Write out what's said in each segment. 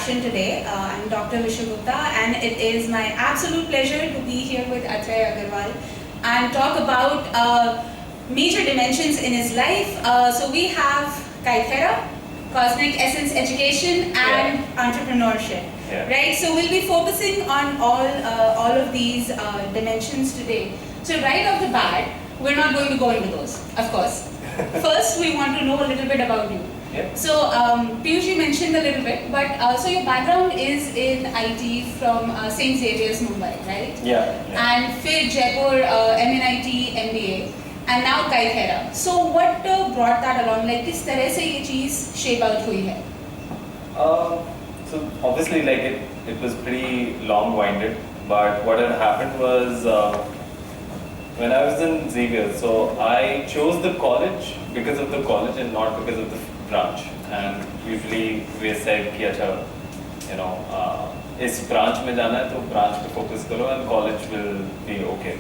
introduction today. I'm Dr. Vishu Gupta, and it is my absolute pleasure to be here with Atray Agrawal and talk about major dimensions in his life. So we have Kythera Cosmic Essence Education and entrepreneurship. Right? So we'll be focusing on all of these dimensions today. So right off the bat, we're not going to go into those, of course. First, we want to know a little bit about you. So, Piyush mentioned a little bit, but so your background is in IT from St. Xavier's, Mumbai, right? And फिर Jaipur, MNIT, M.B.A, and now Kythera. So, what brought that along? Like, किस तरह से ये चीज़ shape out हुई है? So obviously, like it was pretty long-winded, but what had happened was when I was in Xavier, so I chose the college because of the college and not because of the branch. And usually we said कि अच्छा, you know, इस branch में जाना है तो branch पे focus करो and college will be okay.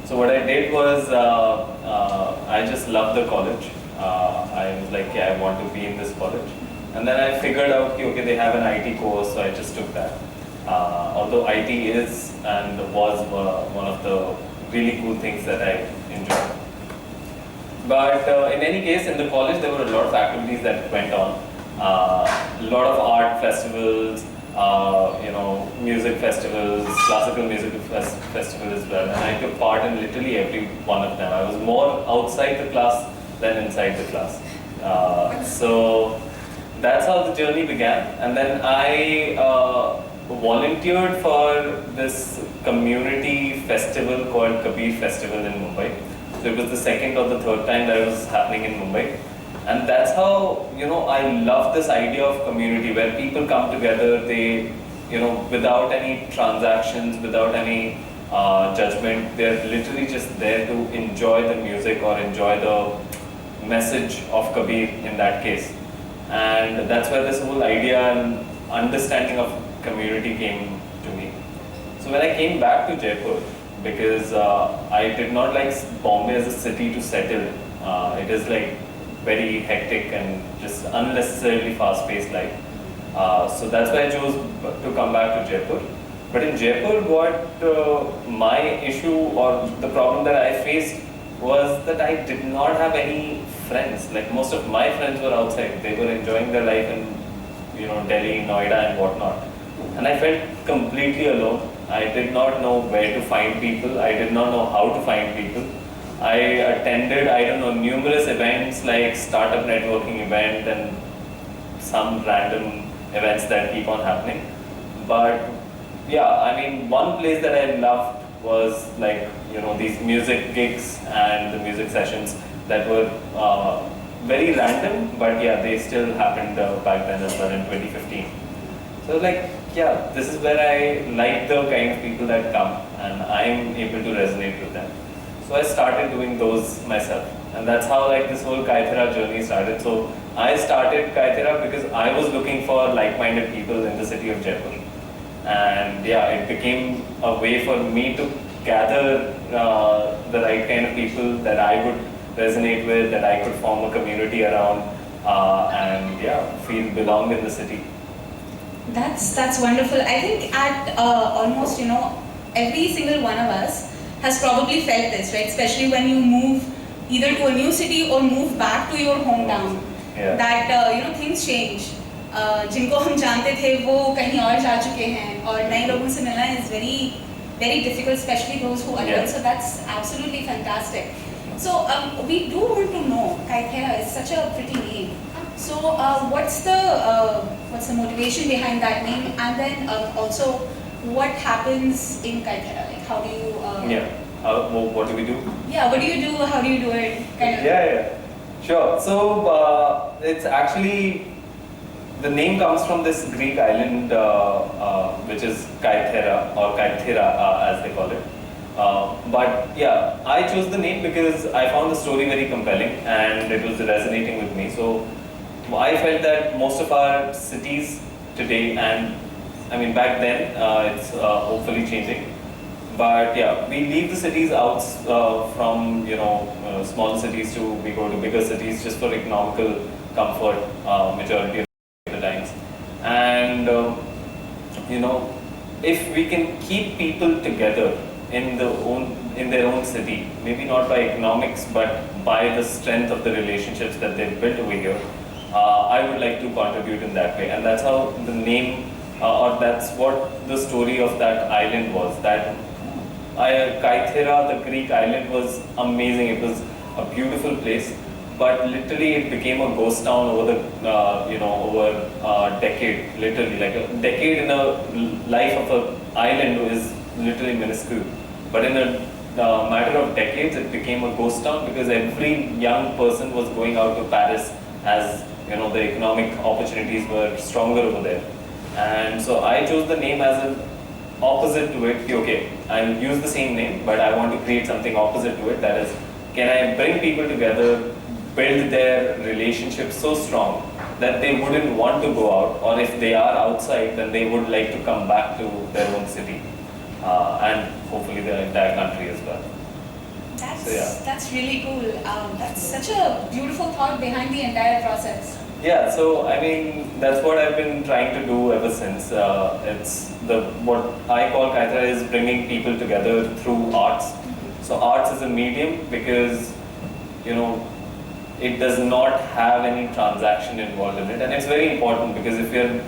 So what I did was I just loved the college. I was like, yeah, I want to be in this college. And then I figured out that okay, they have an IT course, so I just took that. Although IT is and was one of the really cool things that I enjoyed. But in any case, in the college there were a lot of activities that went on. A lot of art festivals, you know, music festivals, classical music festival as well. And I took part in literally every one of them. I was more outside the class than inside the class. So that's how the journey began. And then I volunteered for this community festival called Kabir Festival in Mumbai. So it was the second or the third time that it was happening in Mumbai. And that's how, you know, I love this idea of community where people come together, they, you know, without any transactions, without any judgment, they're literally just there to enjoy the music or enjoy the message of Kabir in that case. And that's where this whole idea and understanding of community came to me. So when I came back to Jaipur, because I did not like Bombay as a city to settle in. It is like very hectic and just unnecessarily fast-paced life. So that's why I chose to come back to Jaipur. But in Jaipur, what my issue or the problem that I faced was that I did not have any friends. Like most of my friends were outside. They were enjoying their life in, you know, Delhi, Noida and whatnot. And I felt completely alone. I did not know where to find people. I did not know how to find people. I attended, I don't know, numerous events like startup networking event and some random events that keep on happening. But yeah, I mean, one place that I loved was like, you know, these music gigs and the music sessions that were very random, but yeah, they still happened back then as well in 2015. So like, yeah, this is where I like the kind of people that come and I'm able to resonate with them. So I started doing those myself. And that's how like this whole Kythera journey started. So I started Kythera because I was looking for like-minded people in the city of Jaipur. And yeah, it became a way for me to gather the right kind of people that I would resonate with, that I could form a community around and yeah, feel belonged in the city. That's wonderful. I think at almost, you know, every single one of us has probably felt this, right? Especially when you move either to a new city or move back to your hometown. That you know, things change. जिनको हम जानते थे वो कहीं और जा चुके हैं और नए लोगों से मिलना is very difficult, especially those who are young. So that's absolutely fantastic. So we do want to know, Kythera is such a pretty name. So what's the motivation behind that name, and then also what happens in Kythera? Like how do you? What do we do? Yeah, what do you do? How do you do it? Kind of. Yeah. Sure. So it's actually, the name comes from this Greek island which is Kythera or Kythera as they call it. But yeah, I chose the name because I found the story very compelling and it was resonating with me. So I felt that most of our cities today, and I mean back then, it's hopefully changing. But yeah, we leave the cities out from, you know, small cities to we go to bigger cities just for economical comfort majority of the times. And and if we can keep people together in their own city, maybe not by economics, but by the strength of the relationships that they've built over here, I would like to contribute in that way. And that's how the name, or that's what the story of that island was. That Kythera, the Greek island, was amazing. It was a beautiful place, but literally it became a ghost town over the over a decade. Literally, like a decade in a life of an island is literally minuscule, but in a matter of decades it became a ghost town because every young person was going out to Paris, as the economic opportunities were stronger over there. And so I chose the name as an opposite to it. Okay, I'll use the same name, but I want to create something opposite to it. That is, can I bring people together, build their relationships so strong that they wouldn't want to go out, or if they are outside, then they would like to come back to their own city, and hopefully the entire country as well. That's really cool. That's such a beautiful thought behind the entire process. Yeah, so I mean, that's what I've been trying to do ever since. It's what I call Kythera is bringing people together through arts. So arts is a medium because, it does not have any transaction involved in it, and it's very important because if you're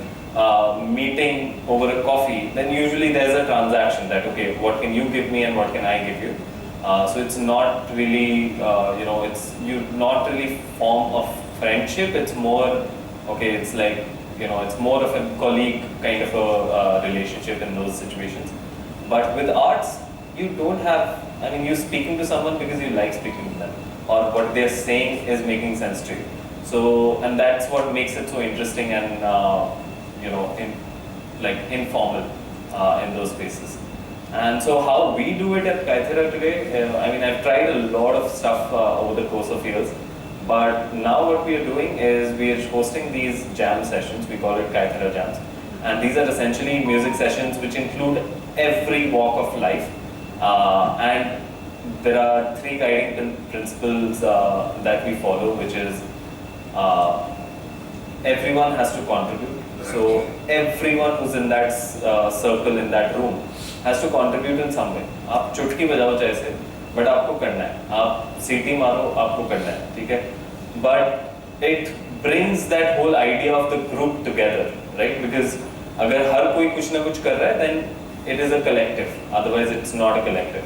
meeting over a coffee, then usually there's a transaction that, okay, what can you give me and what can I give you? So it's not really, you not really form of friendship. It's more, okay, it's like, it's more of a colleague kind of a relationship in those situations. But with arts, you don't have, you're speaking to someone because you like speaking to them, or what they're saying is making sense to you. So, and that's what makes it so interesting and, informal in those spaces. And so how we do it at Kythera today, I've tried a lot of stuff over the course of years, but now what we are doing is we are hosting these jam sessions. We call it Kythera Jams. And these are essentially music sessions which include every walk of life. And there are 3 guiding principles that we follow, which is everyone has to contribute. So everyone who's in that circle, in that room, has to contribute in some way. आप चुटकी बजाओ जैसे, but आपको करना है. आप सीटी मारो, आपको करना है, ठीक है? But it brings that whole idea of the group together, right? Because अगर हर कोई कुछ ना कुछ कर रहा है, then it is a collective. Otherwise, it's not a collective.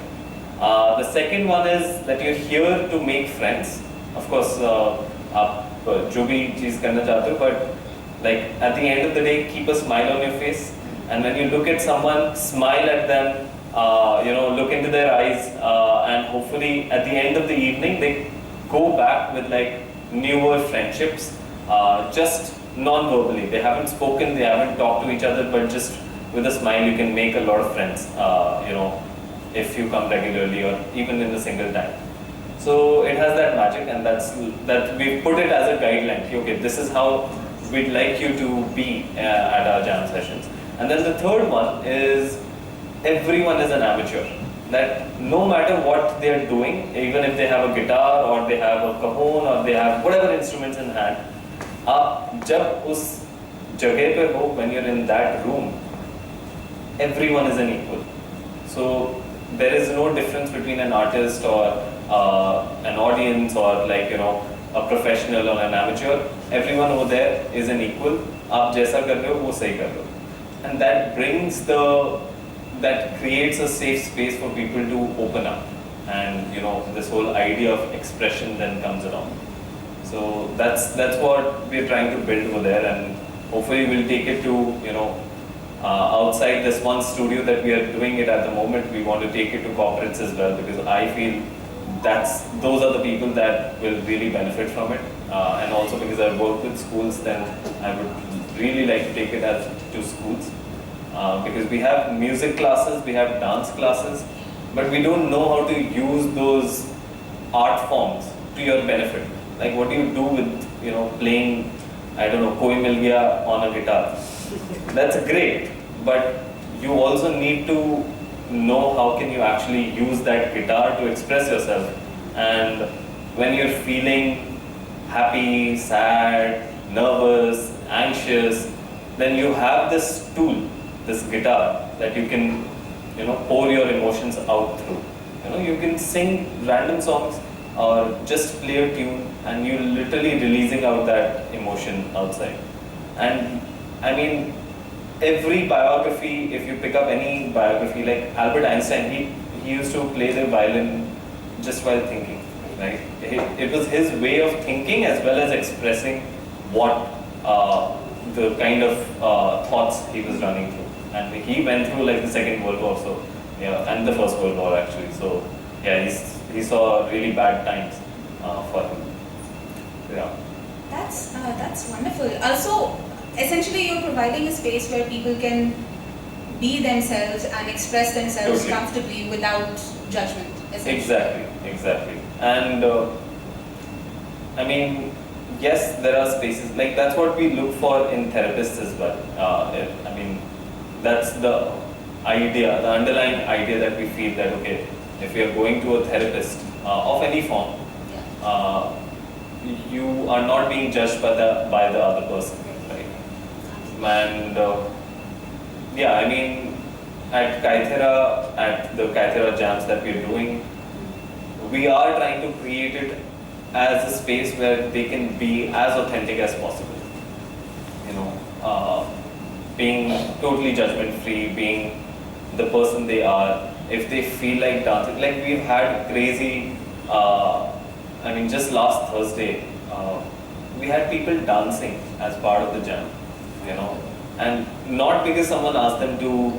The second one is that you're here to make friends. Of course, आप जो भी चीज़ करना चाहते हो, but like at the end of the day, keep a smile on your face. And when you look at someone, smile at them, look into their eyes, and hopefully at the end of the evening, they go back with like newer friendships, just non-verbally. They haven't spoken, they haven't talked to each other, but just with a smile, you can make a lot of friends, if you come regularly or even in a single time. So it has that magic, and that we put it as a guideline. Okay, this is how we'd like you to be at our jam sessions. And then the third one is everyone is an amateur. That no matter what they are doing, even if they have a guitar or they have a cajon or they have whatever instruments in hand, आप जब उस जगह पे हो, when you're in that room, everyone is an equal. So there is no difference between an artist or an audience or a professional or an amateur. Everyone over there is an equal. आप जैसा कर रहे हो वो सही कर रहे हो. And that that creates a safe space for people to open up, and this whole idea of expression then comes around. So that's what we're trying to build over there, and hopefully we'll take it to outside this one studio that we are doing it at the moment. We want to take it to corporates as well, because I feel those are the people that will really benefit from it, and also because I work with schools, then I would really like to take it to schools, because we have music classes, we have dance classes, but we don't know how to use those art forms to your benefit. Like what do you do with playing, I don't know, Koi Mil Gaya on a guitar? That's great, but you also need to know how can you actually use that guitar to express yourself. And when you're feeling happy, sad, nervous, anxious, then you have this tool, this guitar that you can, pour your emotions out through. You can sing random songs or just play a tune, and you're literally releasing out that emotion outside. And I mean, every biography, if you pick up any biography, like Albert Einstein, he used to play the violin just while thinking, right? It was his way of thinking as well as expressing what the kind of thoughts he was running through. And he went through like the Second World War, so and the First World War actually. So yeah, he saw really bad times for him. Yeah. That's wonderful. So essentially, you're providing a space where people can be themselves and express themselves Totally. comfortably without judgment. Exactly. And I mean, yes, there are spaces like that's what we look for in therapists as well. I mean, that's the idea, the underlying idea that we feel that okay, if we are going to a therapist of any form, you are not being judged by the other person, right? And yeah, I mean, at Kythera, at the Kythera jams that we're doing, we are trying to create it as a space where they can be as authentic as possible. Being totally judgment free, being the person they are. If they feel like dancing, like we've had crazy, I mean, just last Thursday, we had people dancing as part of the jam, and not because someone asked them to,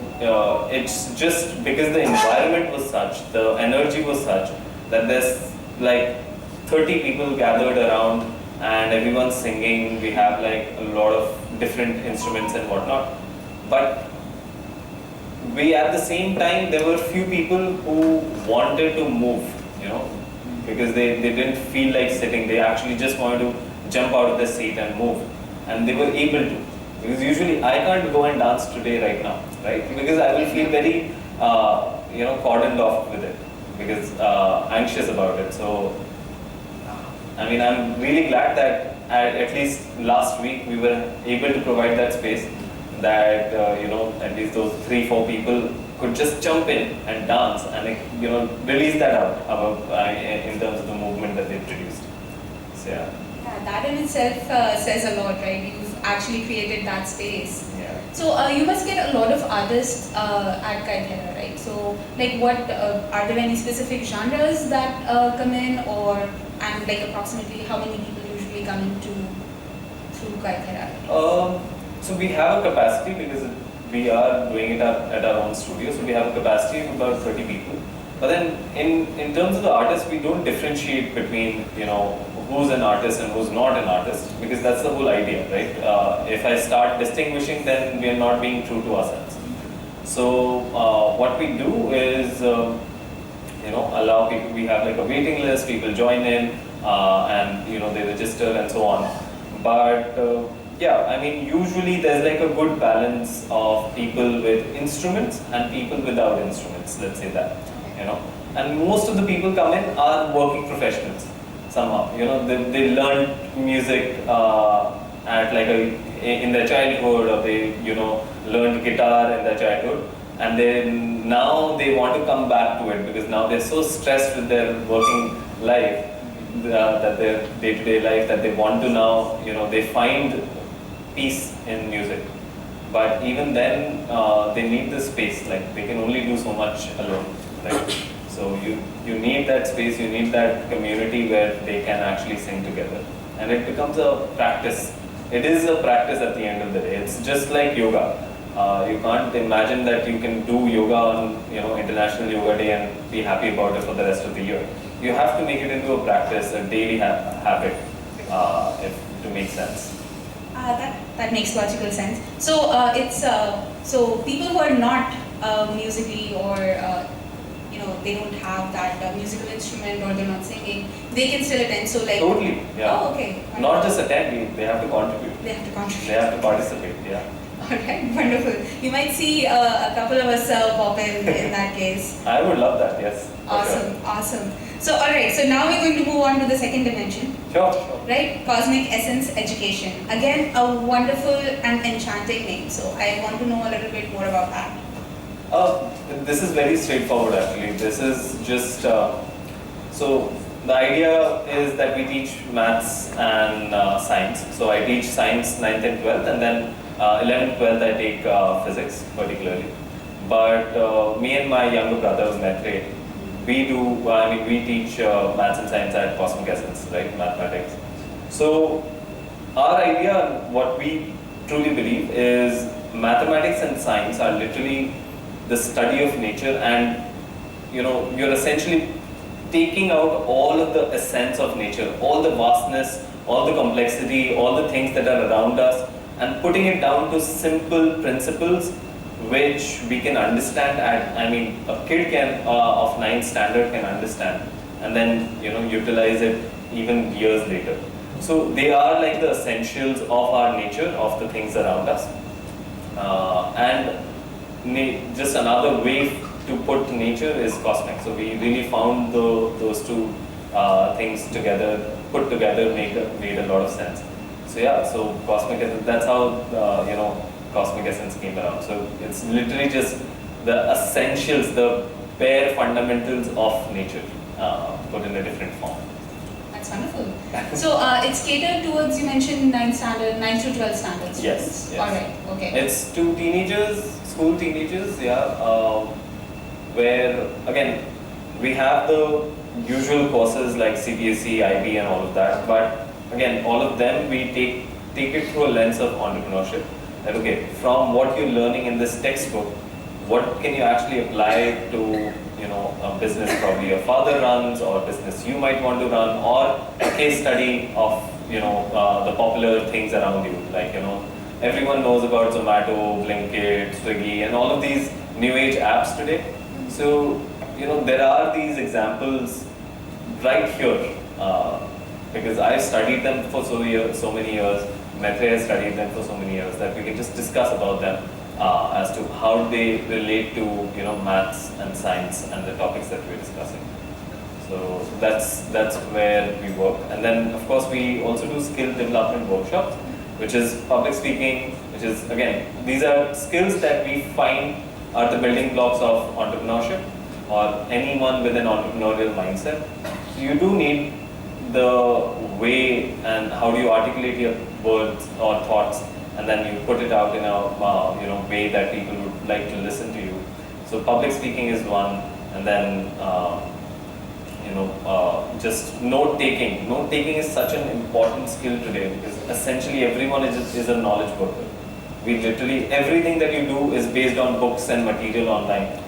it's just because the environment was such, the energy was such, that there's like 30 people gathered around and everyone's singing. We have like a lot of different instruments and whatnot. But we at the same time, there were few people who wanted to move, because they didn't feel like sitting. They actually just wanted to jump out of the seat and move. And they were able to. Because usually I can't go and dance today right now, right? Because I will feel very, cordoned off with it. Because anxious about it. So, I mean, I'm really glad that at least last week we were able to provide that space that, at least those 3-4 people could just jump in and dance and, release that out in terms of the movement that they produced. So, yeah. Yeah, that in itself says a lot, right? You've actually created that space. Yeah. So you must get a lot of artists at Kythera, right? So like what, are there any specific genres that come in, and like approximately how many people usually come into through Kythera? So we have a capacity because we are doing it at our own studio. So we have a capacity of about 30 people. But then in terms of the artists, we don't differentiate between, who's an artist and who's not an artist, because that's the whole idea, right? If I start distinguishing, then we are not being true to ourselves. So what we do is, allow people, we have like a waiting list, people join in, and they register and so on. But yeah, I mean, usually there's like a good balance of people with instruments and people without instruments, let's say that, And most of the people come in are working professionals somehow, they learned music at like in their childhood, or they, learned guitar in their childhood, and then now they want to come back to it because now they're so stressed with their working life, that their day-to-day life, that they want to now, they find peace in music. But even then, they need the space, like they can only do so much alone, right? So you need that space, you need that community where they can actually sing together. And it becomes a practice. It is a practice at the end of the day. It's just like yoga. You can't imagine that you can do yoga on International Yoga Day and be happy about it for the rest of the year. You have to make it into a practice, a daily habit, to make sense. That makes logical sense. So it's so people who are not musically or they don't have that musical instrument, or they're not singing, they can still attend. So like totally, yeah. Oh, okay. Not just attend, they have to contribute. They have to contribute. They have to participate, yeah. Alright, wonderful. You might see a couple of us pop in that case. I would love that, yes. Awesome, Sure. awesome. So alright, so now we're going to move on to the second dimension. Sure, sure. Right? Cosmic Essence Education. Again, a wonderful and enchanting name. So I want to know a little bit more about that. This is very straightforward actually. This is just, so the idea is that we teach maths and science. So I teach science 9th and 12th, and then 11th, 12th I take physics particularly. But me and my younger brother, Atray, we teach maths and science at Cosmic Essence, right, mathematics. So our idea, what we truly believe is mathematics and science are literally the study of nature, and you're essentially taking out all of the essence of nature, all the vastness, all the complexity, all the things that are around us, and putting it down to simple principles which we can understand. A kid of 9th standard can understand, and then utilize it even years later. So they are like the essentials of our nature, of the things around us, and just another way to put nature is cosmic. So we really found those two things together, put together, made a lot of sense. So yeah, so cosmic essence, that's how Cosmic Essence came around. So it's literally just the essentials, the bare fundamentals of nature, put in a different form. That's wonderful. So it's catered towards, you mentioned 9th to 12th standards. Yes, yes. Alright, okay. It's to teenagers, school teenagers, yeah, where again, we have the usual courses like CBSE, IB and all of that, but again, all of them we take it through a lens of entrepreneurship. That okay, from what you're learning in this textbook, what can you actually apply to a business probably your father runs, or a business you might want to run, or a case study of the popular things around you, like everyone knows about Zomato, Blinkit, Swiggy and all of these new age apps today. So there are these examples right here, because I've studied them for so many years. Atray has studied them for so many years that we can just discuss about them as to how they relate to maths and science and the topics that we're discussing. So that's where we work. And then of course we also do skill development workshops, which is public speaking, which is again, these are skills that we find are the building blocks of entrepreneurship or anyone with an entrepreneurial mindset. So you do need the way and how do you articulate your words or thoughts, and then you put it out in a way that people would like to listen to you. So public speaking is one, and then just note taking. Note taking is such an important skill today because essentially everyone is a knowledge worker. We literally, everything that you do is based on books and material online,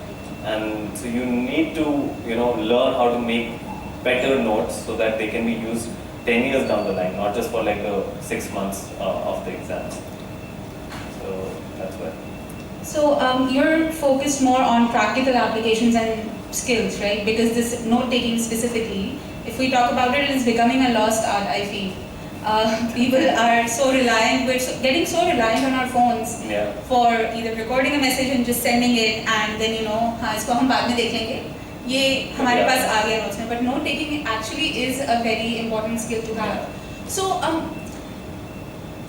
and so you need to learn how to make better notes so that they can be used 10 years down the line, not just for like the 6 months of the exams. So that's why. So you're focused more on practical applications and skills, right? Because this note-taking specifically, if we talk about it, is becoming a lost art, I feel. People are so reliant, we're getting so reliant on our phones for either recording a message and just sending it, and then हाँ इसको हम बाद में देखेंगे, ये हमारे पास आ गया notes में. But note taking actually is a very important skill to have. So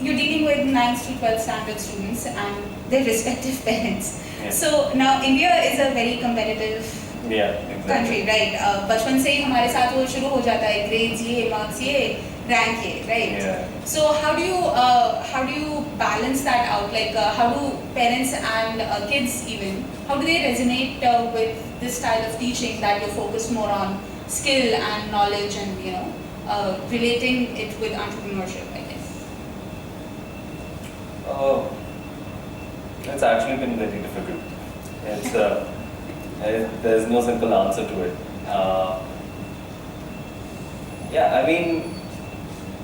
you're dealing with 9th to 12th standard students and their respective parents. So now India is a very competitive country, right? बचपन से ही हमारे साथ वो शुरू हो जाता है, grades ये, marks ये, rank ये, right? So how do you balance that out? Like how do parents and kids even, how do they resonate with this style of teaching that you're focused more on skill and knowledge and relating it with entrepreneurship, I guess? It's actually been very difficult. It's there's no simple answer to it. I mean,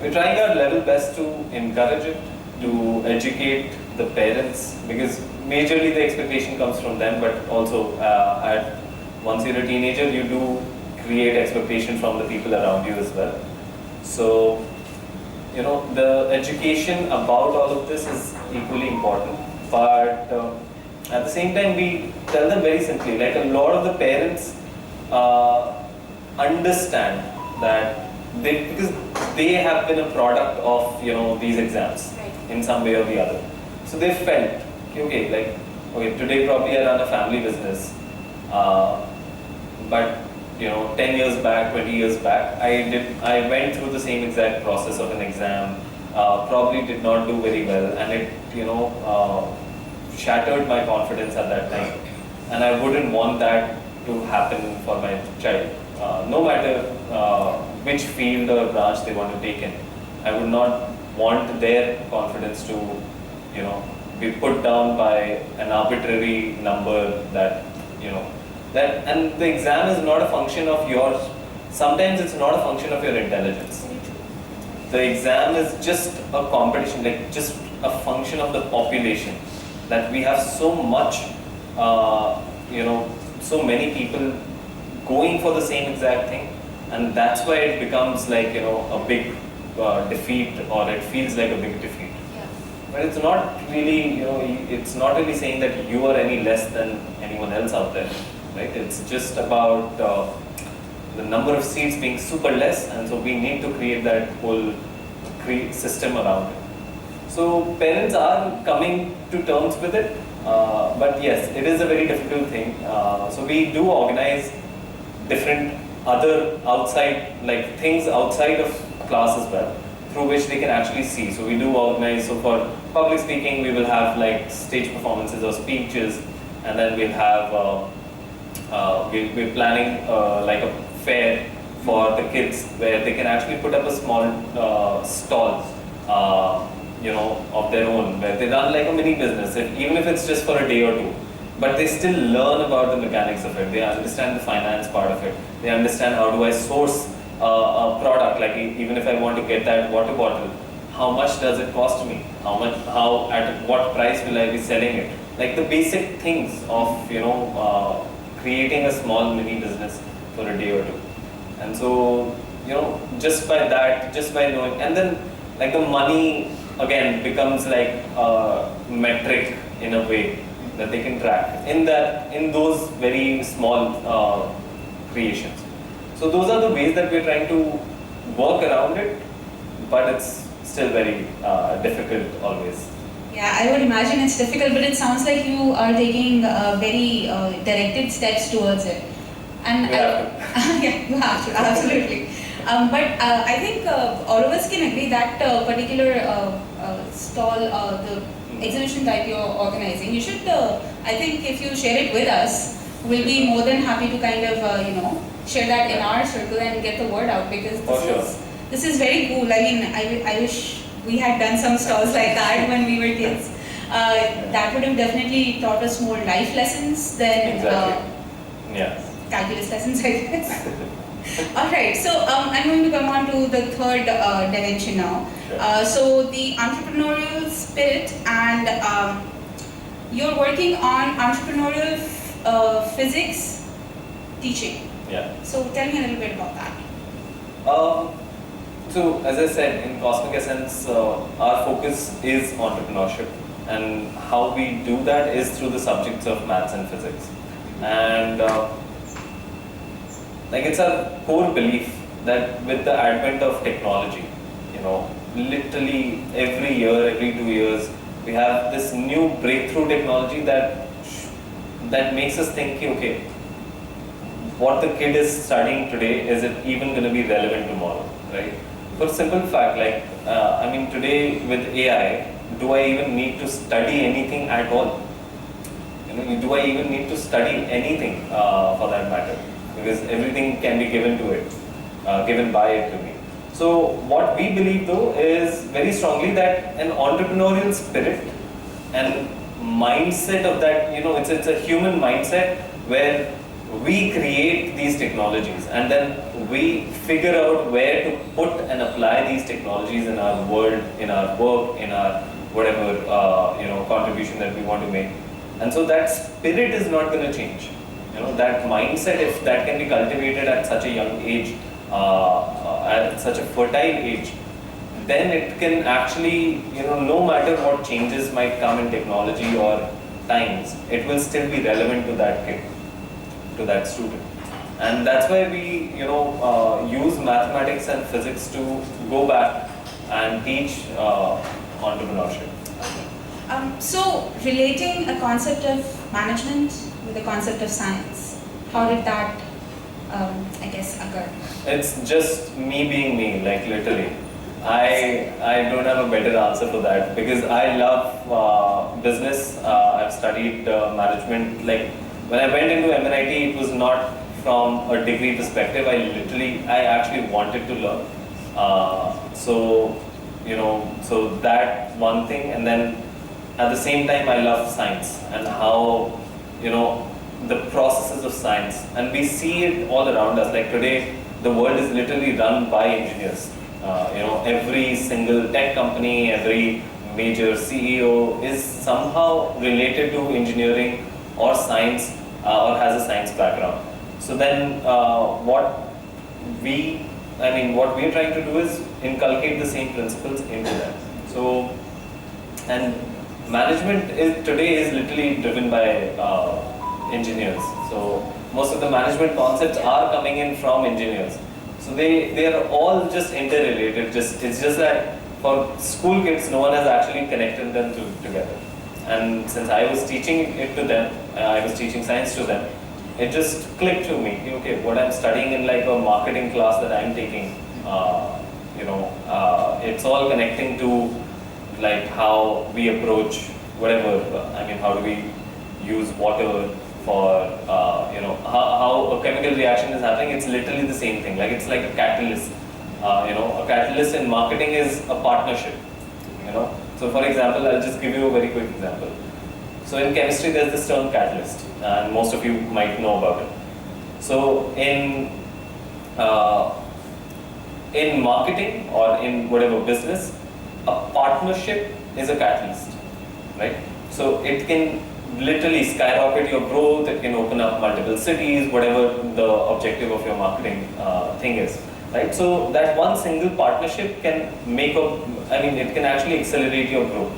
we're trying our level best to encourage it, to educate the parents, because majorly the expectation comes from them, but also once you're a teenager, you do create expectation from the people around you as well. So, the education about all of this is equally important, but at the same time, we tell them very simply, like a lot of the parents understand that because they have been a product of, you know, these exams in some way or the other. So they felt, okay, like, okay, today probably I run a family business, but you know, 10 years back, 20 years back, I went through the same exact process of an exam, probably did not do very well, and it, you know, shattered my confidence at that time. And I wouldn't want that to happen for my child, no matter which field or branch they want to take in. I would not want their confidence to, you know, be put down by an arbitrary number that, you know, that, and the exam is not a function of yours. Sometimes it's not a function of your intelligence. The exam is just a competition, like just a function of the population. That we have so much, you know, so many people going for the same exact thing, and that's why it becomes like, you know, a big defeat, or it feels like a big defeat. Yeah. But it's not really, you know, it's not really saying that you are any less than anyone else out there, right? It's just about the number of seats being super less, and so we need to create that whole system around it. So parents are coming to terms with it, but yes, it is a very difficult thing. So we do organize different other outside, like things outside of class as well, through which they can actually see. So we do organize, so for public speaking, we will have like stage performances or speeches, and then we'll have, we're planning like a fair for the kids where they can actually put up a small stall, you know, of their own, where they run like a mini business, even if it's just for a day or two. But they still learn about the mechanics of it. They understand the finance part of it. They understand how do I source a product, like even if I want to get that water bottle, how much does it cost me? At what price will I be selling it? Like the basic things of, you know, creating a small mini business for a day or two. And so, you know, just by that, just by knowing, and then like the money again becomes like a metric in a way that they can track in those very small creations. So those are the ways that we're trying to work around it, but it's still very difficult always. Yeah, I would imagine it's difficult, but it sounds like you are taking very directed steps towards it. And yeah, you have to, absolutely. But I think all of us can agree that particular stall, the exhibition type you're organizing, you should, I think if you share it with us, we'll be more than happy to kind of, you know, share that in our circle and get the word out, because this is very cool. I mean, I wish we had done some stalls like that when we were kids. That would have definitely taught us more life lessons than calculus lessons, I guess. Alright, so I'm going to come on to the third dimension now. Sure. So the entrepreneurial spirit, and you're working on entrepreneurial physics teaching. Yeah. So tell me a little bit about that. So as I said, in Cosmic Essence, our focus is entrepreneurship, and how we do that is through the subjects of maths and physics. And like it's our core belief that with the advent of technology, you know, literally every year, every 2 years, we have this new breakthrough technology that makes us think, okay, what the kid is studying today, is it even going to be relevant tomorrow, right? For simple fact, like, I mean, today with AI, do I even need to study anything at all? You know, do I even need to study anything for that matter? Because everything can be given to it, given by it to me. So what we believe though is very strongly that an entrepreneurial spirit and mindset of that, you know, it's a human mindset where we create these technologies and then we figure out where to put and apply these technologies in our world, in our work, in our whatever you know, contribution that we want to make. And so that spirit is not going to change. You know, that mindset, if that can be cultivated at such a young age, at such a fertile age, then it can actually, you know, no matter what changes might come in technology or times, it will still be relevant to that kid, to that student. And that's why we, use mathematics and physics to go back and teach entrepreneurship. So relating a concept of management with a concept of science, how did that, occur? It's just me being me, like literally. I don't have a better answer for that because I love business. I've studied management. Like when I went into MNIT, it was not from a degree perspective. I actually wanted to learn. So that one thing, and then at the same time, I love science and how, the processes of science, and we see it all around us. Like today, the world is literally run by engineers. Every single tech company, every major CEO is somehow related to engineering or science or has a science background. So then what we're trying to do is inculcate the same principles into them. So, and management today is literally driven by engineers. So most of the management concepts are coming in from engineers. So they are all just interrelated. It's just that for school kids, no one has actually connected them together. And since I was teaching it to them, I was teaching science to them, it just clicked to me. Okay, what I'm studying in like a marketing class that I'm taking, it's all connecting to like how we approach whatever. How do we use water for how a chemical reaction is happening. It's literally the same thing. Like it's like a catalyst. A catalyst in marketing is a partnership. So for example, I'll just give you a very quick example. So in chemistry, there's this term catalyst, and most of you might know about it. So in marketing or in whatever business, a partnership is a catalyst, right? So it can literally skyrocket your growth, it can open up multiple cities, whatever the objective of your marketing thing is, right? So that one single partnership can it can actually accelerate your growth.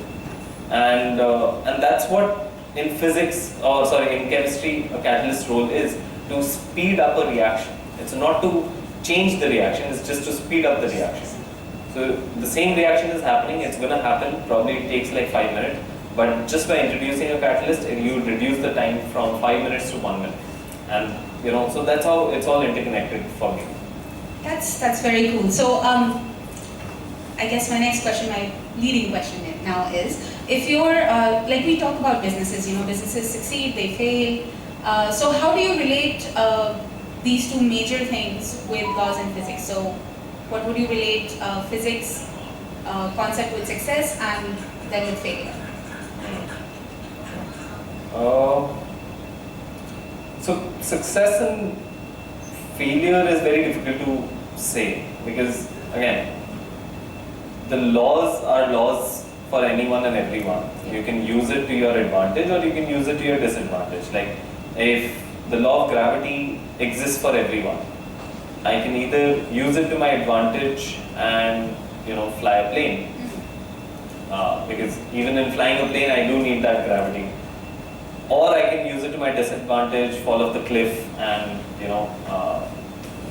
And that's what in in chemistry, a catalyst role is to speed up a reaction. It's not to change the reaction, it's just to speed up the reaction. So the same reaction is happening, it's going to happen, probably it takes like 5 minutes. But just by introducing a catalyst, you reduce the time from 5 minutes to 1 minute. And so that's how it's all interconnected for me. That's very cool. So I guess my next question, my leading question now is, if you're, like we talk about businesses, businesses succeed, they fail. So how do you relate these two major things with laws and physics? So what would you relate physics concept with success and then with failure? So success and failure is very difficult to say because again, the laws are laws for anyone and everyone. You can use it to your advantage or you can use it to your disadvantage. Like if the law of gravity exists for everyone, I can either use it to my advantage and fly a plane. Because even in flying a plane, I do need that gravity. Or I can use it to my disadvantage, fall off the cliff, and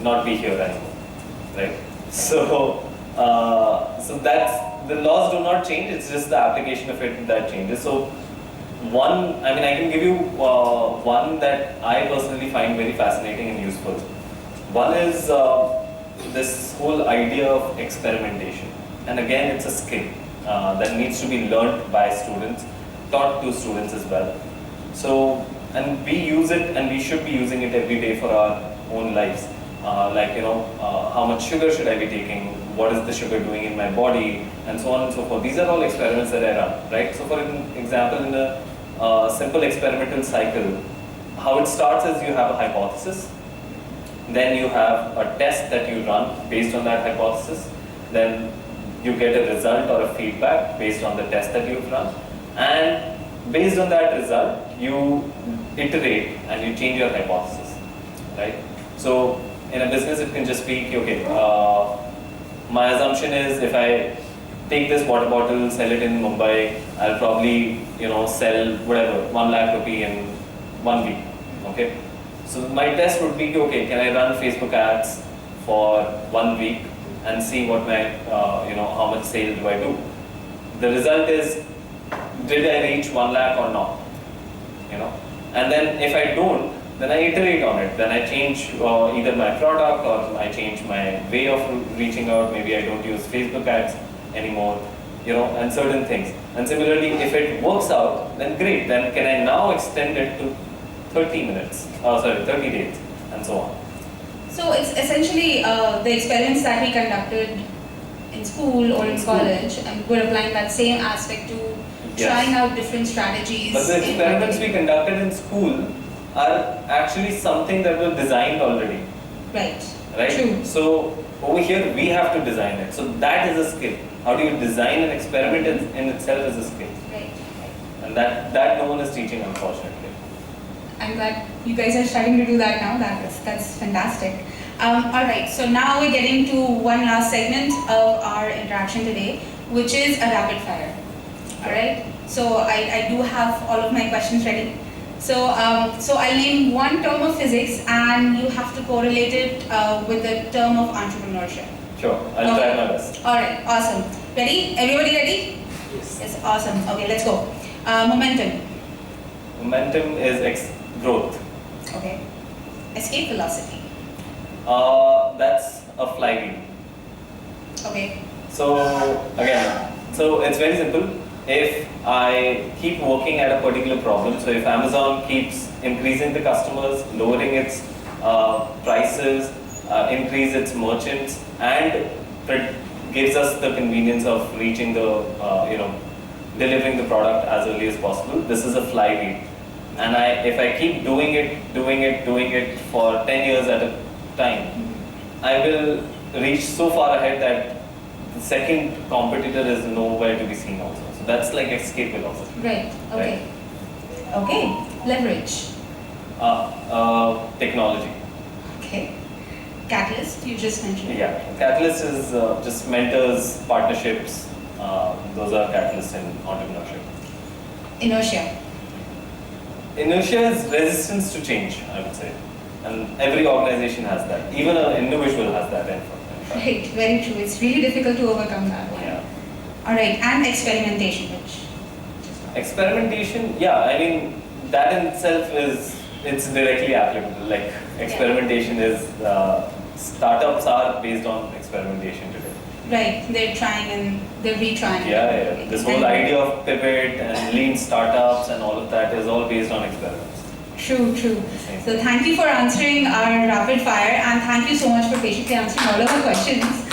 not be here anymore, right? So that's the laws do not change. It's just the application of it that changes. So I can give you one that I personally find very fascinating and useful. One is this whole idea of experimentation, and again, it's a skill that needs to be learned by students, taught to students as well. So, and we use it and we should be using it every day for our own lives. How much sugar should I be taking? What is the sugar doing in my body? And so on and so forth. These are all experiments that I run, right? So for example, in a simple experimental cycle, how it starts is you have a hypothesis. Then you have a test that you run based on that hypothesis. Then you get a result or a feedback based on the test that you've run. And based on that result, you iterate and you change your hypothesis, right? So in a business, it can just be, okay, my assumption is if I take this water bottle, sell it in Mumbai, I'll probably, sell whatever, 1 lakh rupee in 1 week, okay? So my test would be, okay, can I run Facebook ads for 1 week and see what my, how much sale do I do? The result is, did I reach 1 lakh or not? And then if I don't, then I iterate on it. Then I change either my product or I change my way of reaching out. Maybe I don't use Facebook ads anymore, and certain things. And similarly, if it works out, then great. Then can I now extend it to 30 days, and so on. So it's essentially the experiments that we conducted in school or in college, and we're applying that same aspect to trying out different strategies. But the experiments we conducted in school are actually something that was designed already. Right. True. So over here we have to design it. So that is a skill. How do you design an experiment in itself is a skill. Right. And that no one is teaching, unfortunately. I'm glad you guys are starting to do that now. That's fantastic. Alright, so now we're getting to one last segment of our interaction today, which is a rapid fire. Alright, so I do have all of my questions ready. So I'll name one term of physics and you have to correlate it with the term of entrepreneurship. Sure, I'll try my best. Alright, awesome. Ready? Everybody ready? Yes. Yes, awesome. Okay, let's go. Momentum. Momentum is growth. Okay. Escape velocity. That's a flywheel. Okay. So again, it's very simple. If I keep working at a particular problem, so if Amazon keeps increasing the customers, lowering its prices, increase its merchants, and gives us the convenience of reaching the, delivering the product as early as possible, this is a flywheel. And if I keep doing it for 10 years at a time, I will reach so far ahead that the second competitor is nowhere to be seen also. So that's like escape velocity. Right, okay. Right? Okay, leverage. Technology. Okay. Catalyst, you just mentioned. Yeah, catalyst is just mentors, partnerships. Those are catalysts in entrepreneurship. Inertia. Inertia is resistance to change, I would say. And every organization has that. Even an individual has that. Right, very true. It's really difficult to overcome that one. Yeah. Alright, and experimentation, which? Experimentation, yeah, I mean, that in itself it's directly applicable. Like, experimentation is, startups are based on experimentation today. Right, they're trying and they're retrying. Yeah. This whole idea of pivot and lean startups and all of that is all based on experiments. True. So thank you for answering our rapid fire and thank you so much for patiently answering all of our questions.